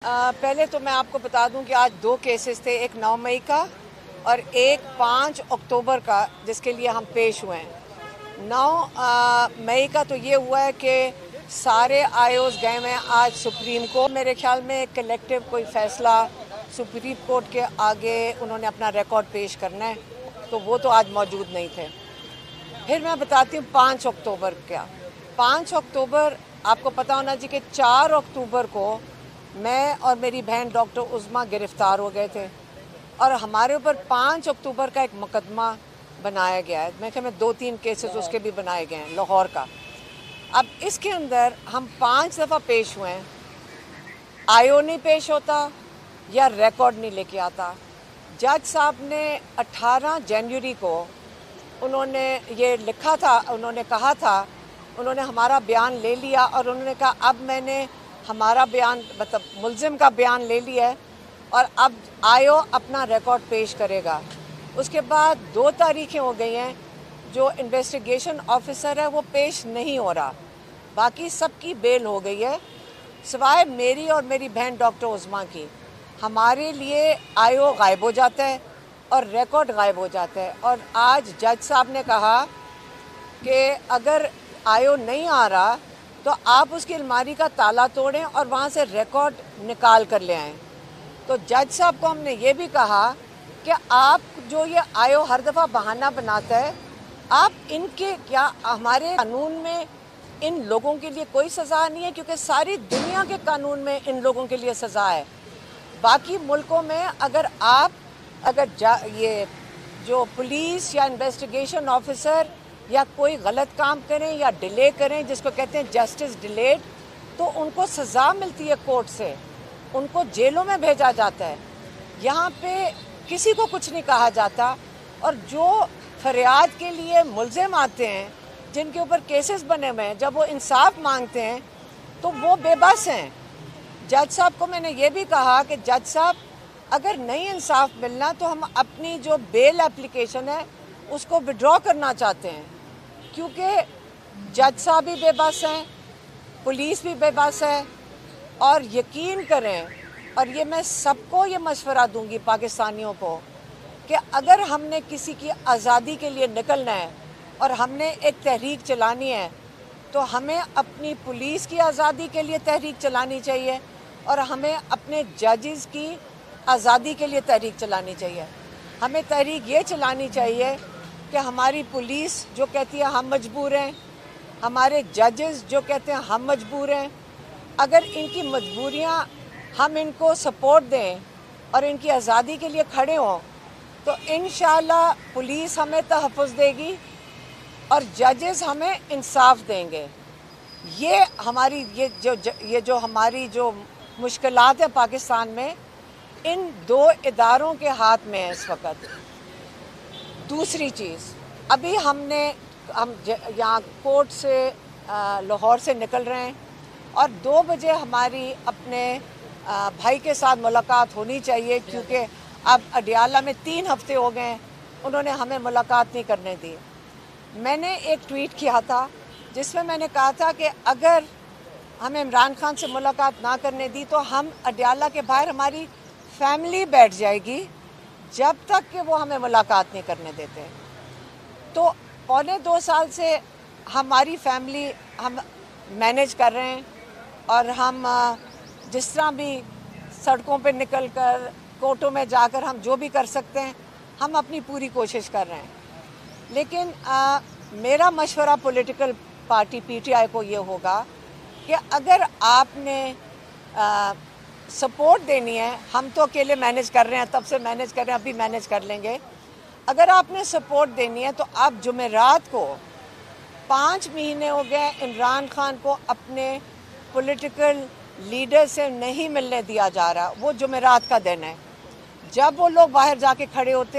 पहले तो मैं आपको बता दूं कि आज 2 केसेस थे, एक 9 मई का और एक 5 अक्टूबर का, जिसके लिए हम पेश हुए हैं। 9 मई का तो ये हुआ है कि सारे आईओज गए हुए हैं आज सुप्रीम कोर्ट। मेरे ख्याल में कलेक्टिव कोई फैसला सुप्रीम कोर्ट के आगे उन्होंने अपना रिकॉर्ड पेश करना है, तो वो तो आज मौजूद नहीं थे। फिर मैं बताती हूँ 5 अक्टूबर क्या। 5 अक्टूबर आपको पता होना चाहिए कि 4 अक्टूबर को मैं और मेरी बहन डॉक्टर उज़्मा गिरफ्तार हो गए थे और हमारे ऊपर 5 अक्टूबर का एक मुकदमा बनाया गया है। मैं ख्याल में 2-3 केसेस उसके भी बनाए गए हैं लाहौर का। अब इसके अंदर हम 5 दफ़ा पेश हुए हैं, आईओ नहीं पेश होता या रिकॉर्ड नहीं लेके आता। जज साहब ने 18 जनवरी को उन्होंने ये लिखा था, उन्होंने कहा था, उन्होंने हमारा बयान ले लिया और उन्होंने कहा अब मैंने हमारा बयान मतलब मुल्ज़िम का बयान ले लिया है और अब आईओ अपना रिकॉर्ड पेश करेगा। उसके बाद 2 तारीखें हो गई हैं, जो इन्वेस्टिगेशन ऑफिसर है वो पेश नहीं हो रहा, बाकी सबकी बेल हो गई है सिवाय मेरी और मेरी बहन डॉक्टर उज़्मा की। हमारे लिए आईओ गायब हो जाता है और रिकॉर्ड गायब हो जाता है। और आज जज साहब ने कहा कि अगर आईओ नहीं आ रहा तो आप उसकी अलमारी का ताला तोड़ें और वहाँ से रिकॉर्ड निकाल कर ले आएँ। तो जज साहब को हमने ये भी कहा कि आप जो ये आईओ हर दफ़ा बहाना बनाता है, आप इनके क्या हमारे कानून में इन लोगों के लिए कोई सज़ा नहीं है, क्योंकि सारी दुनिया के कानून में इन लोगों के लिए सज़ा है। बाकी मुल्कों में अगर ये जो पुलिस या इन्वेस्टिगेशन ऑफिसर या कोई गलत काम करें या डिले करें, जिसको कहते हैं जस्टिस डिलेड, तो उनको सज़ा मिलती है कोर्ट से, उनको जेलों में भेजा जाता है। यहाँ पे किसी को कुछ नहीं कहा जाता और जो फरियाद के लिए मुल्ज़िम आते हैं, जिनके ऊपर केसेस बने हुए हैं, जब वो इंसाफ मांगते हैं तो वो बेबस हैं। जज साहब को मैंने ये भी कहा कि जज साहब अगर नहीं इंसाफ मिलना तो हम अपनी जो बेल एप्लीकेशन है उसको विड्रॉ करना चाहते हैं, क्योंकि जज साहब भी बेबस हैं, पुलिस भी बेबस है। और यकीन करें, और ये मैं सबको ये मशवरा दूंगी पाकिस्तानियों को, कि अगर हमने किसी की आज़ादी के लिए निकलना है और हमने एक तहरीक चलानी है, तो हमें अपनी पुलिस की आज़ादी के लिए तहरीक चलानी चाहिए और हमें अपने जजेस की आज़ादी के लिए तहरीक चलानी चाहिए। हमें तहरीक ये चलानी चाहिए कि हमारी पुलिस जो कहती है हम मजबूर हैं, हमारे जजेस जो कहते हैं हम मजबूर हैं, अगर इनकी मजबूरियां हम इनको सपोर्ट दें और इनकी आज़ादी के लिए खड़े हों, तो इंशाअल्लाह पुलिस हमें तहफ़्फ़ुज़ देगी और जजेस हमें इंसाफ देंगे। ये हमारी ये जो हमारी जो मुश्किलात है पाकिस्तान में, इन 2 इदारों के हाथ में है इस वक्त। दूसरी चीज़, अभी हम यहाँ कोर्ट से लाहौर से निकल रहे हैं और 2 बजे हमारी अपने भाई के साथ मुलाकात होनी चाहिए, क्योंकि अब अडियाला में 3 हफ्ते हो गए हैं, उन्होंने हमें मुलाकात नहीं करने दी। मैंने एक ट्वीट किया था जिसमें मैंने कहा था कि अगर हमें इमरान खान से मुलाकात ना करने दी तो हम अडियाला के बाहर हमारी फैमिली बैठ जाएगी जब तक कि वो हमें मुलाकात नहीं करने देते। तो पौने 2 साल से हमारी फैमिली हम मैनेज कर रहे हैं और हम जिस तरह भी सड़कों पे निकल कर, कोर्टों में जाकर हम जो भी कर सकते हैं, हम अपनी पूरी कोशिश कर रहे हैं। लेकिन मेरा मशवरा पॉलिटिकल पार्टी पीटीआई को ये होगा कि अगर आपने सपोर्ट देनी है, हम तो अकेले मैनेज कर रहे हैं, तब से मैनेज कर रहे हैं, अभी मैनेज कर लेंगे। अगर आपने सपोर्ट देनी है तो आप जुमेरात को, 5 महीने हो गए इमरान खान को अपने पॉलिटिकल लीडर से नहीं मिलने दिया जा रहा, वो जुमेरात का दिन है जब वो लोग बाहर जाके खड़े होते